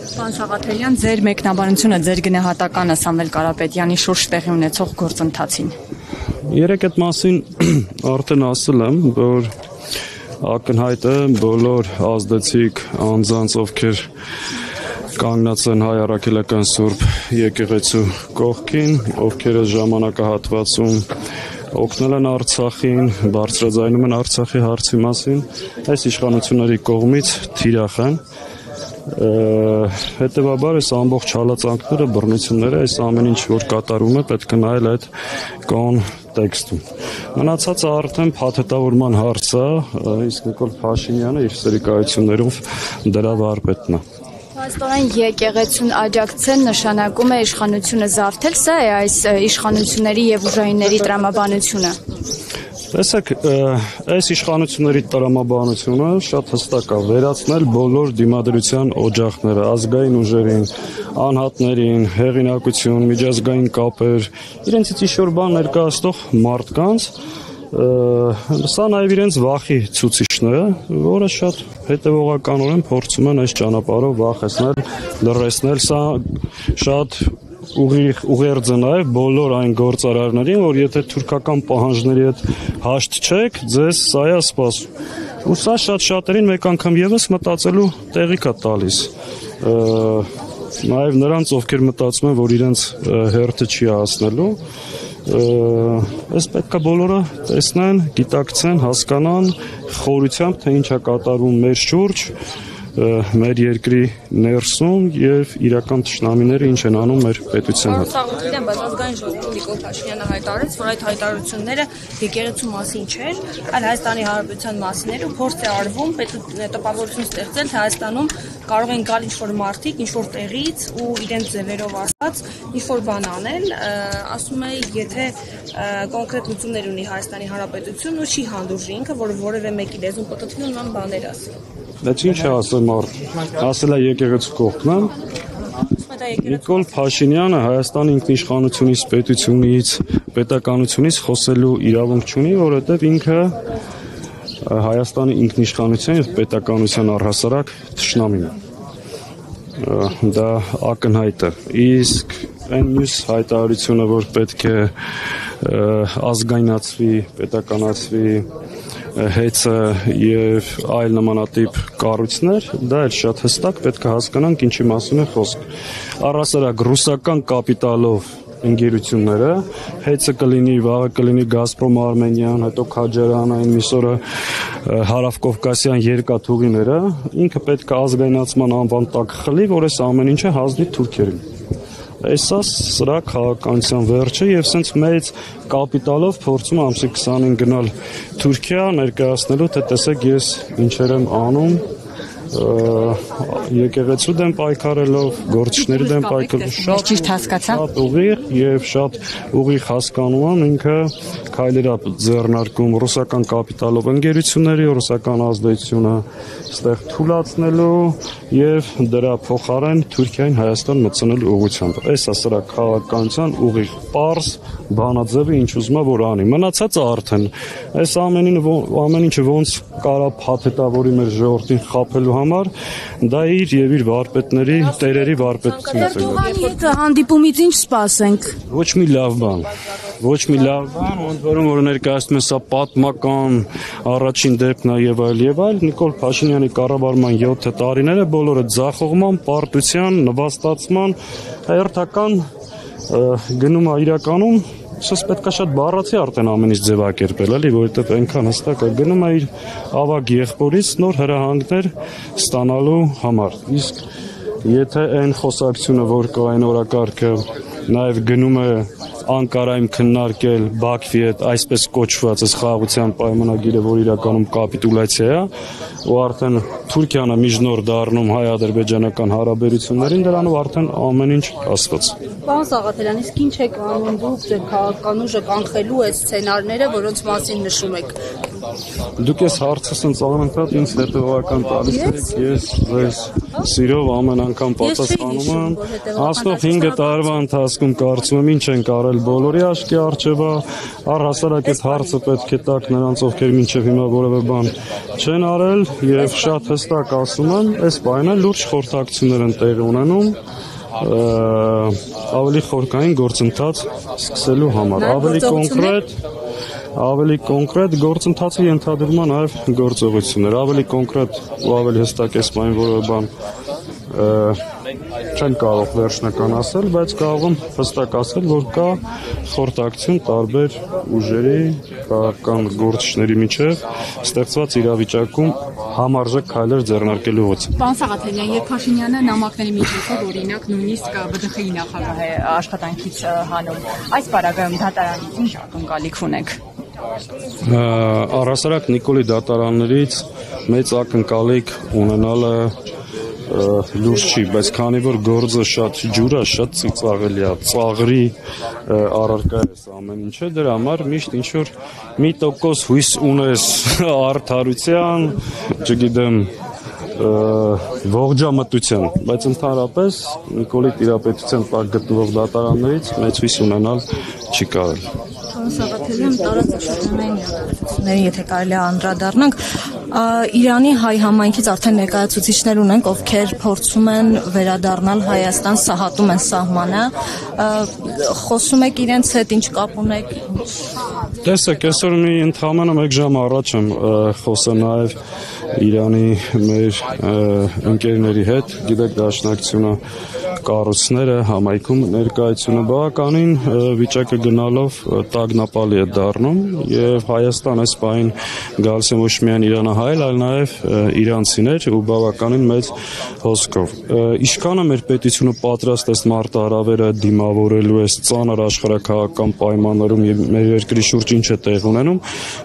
Պարոն Սաղաթելյան, ձեր մեկնաբանությունը, ձեր գնահատականը Սամվել Կարապետյանի շուրջ տեղի ունեցող գործընթացին։ Երեք այդ մասին արդեն ասել եմ, որ ակնհայտ է բոլոր ազդեցիկ անձանց, ովքեր կանգնած են հայ առաքելական Սուրբ եկեղեցու կողքին, ովքեր այս ժամանակահատվածում օգնել են Արցախին, բարձրաձայնում են Արցախի հարցի մասին, այս իշխանությունների կողմից թիրախ են։ Հետևաբար այս ամբողջ հալածանքները, բռնությունները, այս ամեն ինչ որ կատարում է, պետք է նայել այդ կոնտեքստում։ Մնացածը արդեն փաթեթավորման հարց է, իսկ Նիկոլ Փաշինյանը իր սերիկայություններով դրա վարպետն է։ Աստորեն եկեղեցուն աջակցել նշանակում է իշխանությունը զավթել, սա է այս իշխանությունների եւ ուժայինների տրամաբանությունը։ Տեսեք, այս իշխանությունների տրամաբանությունը շատ հստակ է, վերացնել բոլոր դիմադրության օջախները, ազգային ուժերին, անհատներին, հեղինակություն, միջազգային կապեր, իրենցից ինչ-որ բան ներկայացնող մարդկանց, սա նաև իրենց վախի ցուցիչն է, որը շատ հետևողականորեն փորձում են այս ճանապարհով վախեցնել, լռեցնել, սա շատ ուղերձ է նաև բոլոր այն գործարարներին, որ եթե թուրքական պահանջների հետ հաշտ չեք, ձեզ սա է սպասում։ Ու սա շատ-շատերին մեկ անգամ եւս մտածելու տեղիք է տալիս։ Նաև նրանց, ովքեր մտածում են, որ իրենց հերթը չի հասնելու, այս պետք է բոլորը տեսնեն, գիտակցեն, հասկանան խորությամբ, թե ինչ է կատարվում մեր շուրջ, մեր երկրի ներսում եւ իրական թշնամիները ինչ են անում մեր պետության հետ։ Սաղաթելյան, բայց ազգային ժողովում Նիկոլ Փաշինյանը հայտարարեց, որ այդ հայտարարությունները եկեղեցու մասին չէր, այլ Հայաստանի Հանրապետության մասին էր ու փորձ է արվում տպավորություն ստեղծել, թե Հայաստանում կարող են գալ ինչ-որ մարդիկ, ինչ-որ տեղից ու իրենց ձևերով ասած ինչ-որ բան անել, ասում է, եթե կոնկրետ լուծումներ ունի Հայաստանի Հանրապետությունն ու չի հանդուրժի ինքը, որ որևէ մեկի լեզուն պտտվի ու նման բաներ ասի։ Բայց ինչ է ասել մարդ, ասել է եկեղեցու կողքն, Նիկոլ Փաշինյանը Հայաստանի ինքնիշխանությունից, պետությունից, պետականությունից խոսելու իրավունք չունի, որովհետև ինքը Հայաստանի ինքնիշխանության եւ պետականության առհասարակ թշնամին է։ Դա ակնհայտ է։ Իսկ այն մյուս հայտարարությունը, որ պետք է ազգայնացվի, պետականացվի հեծը եւ այլ նմանատիպ կառույցներ, դա էլ շատ հստակ պետք է հասկանանք ինչի մասին է խոսքը։ Առհասարակ ռուսական կապիտալով ընկերությունները, հեծը կլինի, վաղը կլինի Գազպրոմ Արմենիան, հետո Քաջարան, այն միսօրը հարավկովկասյան երկաթուղիները, ինքը պետք է ազգայնացման անվան տակ խլի, որ այս ամեն ինչը հանձնի թուրքերին։ Այսա սրա քաղաքականության վերջը եւ սենց մեծ կապիտալով փորձում ամսի 20-ին գնալ Թուրքիա ներկայացնելու, թե տեսեք ես ինչեր եմ անում, եկեղեցու դեմ պայքարելով, գործիչների դեմ պայքարելով, շատ ուղիղ եւ շատ ուղիղ հասկանում եմ ինքը քայլեր է ձեռնարկում ռուսական կապիտալով ընկերությունների, ռուսական ազդեցությունը ստեղ թուլացնելու եւ դրա փոխարեն Թուրքիային Հայաստան մտցնելու ուղղությամբ։ Այս է սրա քաղաքականության ուղիղ պարզ բանաձևը ինչ ուզում է որ անի։ Մնացածը արդեն այս ամեն ինչը ոնց կարա փաթեթավորի մեր ժողովրդին խաբելու համար, դա իր եւ իր վարպետների, տերերի վարպետությունն է։ Երբ հանդիպումից ինչ սպասենք։ Ոչ մի լավ բան, ոնց որ ներկայացնում են սա պատմական առաջին դեպքն է եւ այլ, Նիկոլ Փաշինյանի կառավարման 7 տարիները բոլորը ձախողման, պարտության, նվաստացման, հերթական գնում է իրականում, սա պետք է շատ բառացի արդեն ամեն ինչ ձևակերպել, էլի, որովհետեւ այնքան հստակ է գնում է իր ավագ եղբորից նոր հրահանգներ ստանալու համար։ Իսկ եթե այն խոսակցությունը, որ կա այն օրակարգը նաև գնում է Անկարայում քննարկել Բաքվի հետ այսպես կոչված խաղաղության պայմանագիրը, որ իրականում կապիտուլյացիա է, ու արդեն Թուրքիան է միջնորդ դառնում հայ-ադրբեջանական հարաբերություններին, դրանով արդեն ամեն ինչ ասված։ Պարոն Սաղաթելյան, իսկ ինչ եք անում դուք ձեր քաղաքական ուժը կանխելու այդ սցենարները, որոնց մասին նշում եք։ Դուք ես հարցը սենց անընդհատ ինձ հետևողական տալիս եք, ես ձեզ սիրով ամեն անգամ պատասխանում եմ, անցնող 5 տարվա ընթացքում կարծում եմ ինչ ենք արել բոլորի աչքի առջև, առհասարակ այդ հարցը պետք է տաք նրանց, ովքեր մինչև հիմա որևէ բան չեն արել եւ շատ հստակ ասում եմ, այս բանը լուրջ խորհրդակցություններ են տեղի ունենում ավելի խորքային գործընթաց սկսելու համար, ավելի կոնկրետ գործընթացը ենթադրում է նաև գործողություններ, ավելի կոնկրետ ու ավելի հստակ այս բան որևէ բան չեմ կարող վերջնական ասել, բայց կարող եմ հստակ ասել, որ կա խորհրդակցություն տարբեր ուժերի, քաղաքական գործիչների միջև ստեղծված իրավիճակում համարժեք քայլեր ձեռնարկելու ուղղությամբ։ Պարոն Սաղաթելյան, երբ Փաշինյանը նամակների միջոցով օրինակ նույնիսկ ԲԴԽ-ի նախագահ է աշխատանքից հանում, այս պարագայում դատարանից ինչ ակնկալիք ունեք։ Առհասարակ Նիկոլի դատարաններից մեծ ակնկալիք ունենալը լուրջ չի, բայց քանի որ գործը շատ ջուր է, շատ ծիծաղելի է, ծաղրի առարկա է ամեն ինչը, դրա համար միշտ ինչ որ 1% հույս ունես արդարության, չգիտեմ, ողջամտության, բայց ընդհանրապես Նիկոլի տիրապետության տակ գտնվող դատարաններից մեծ հույս ունենալ չի կարելի։ Սաղաթելյան տարածաշրջանային իրադարձությունների, եթե կարելի է անդրադառնանք, Իրանի հայ համայնքից արդեն ներկայացուցիչներ ունենք, ովքեր փորձում են վերադառնալ Հայաստան, սահատում են սահմանը, խոսում եք իրենց հետ, ինչ կապ ունեք։ Տեսեք, այսօր մի ընդհանրապես 1 ժամ առաջ եմ խոսել նաև Իրանի մեր ընկերների հետ, գիտեք դաշնակցությունը կառույցները համայնքում ներկայացությունը բավականին վիճակը գնալով տագնապալի է դառնում եւ Հայաստան այս պահին գալիս են ոչ միայն իրանահայեր, այլ նաեւ իրանցիներ ու բավականին մեծ հոսքով։ Ինչքան է մեր պետությունը պատրաստ է մարտահրավերը դիմավորելու այս ծանր աշխարհակաղակական պայմաններում եւ մեր երկրի շուրջ ինչ է տեղ ունենում,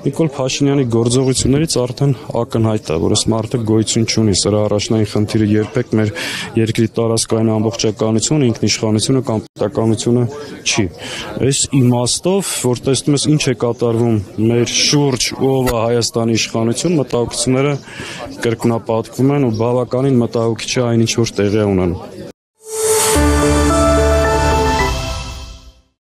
Նիկոլ Փաշինյանի գործողություններից արդեն ակնհայտ է, որ այս մարդը գոյություն չունի, սրա առաջնային խնդիրը երբեք մեր երկրի տարածքային ամբողջականությունը, ինքնիշխանությունը կամ պետականությունը չի։ Այս իմաստով, որ տեսնում ես ինչ է կատարվում մեր շուրջ, ով է Հայաստանի իշխանություն, մտահոգությունները կրկնապատկվում են ու բավականին մտահոգիչ է այն ինչ որ տեղի է ունենում։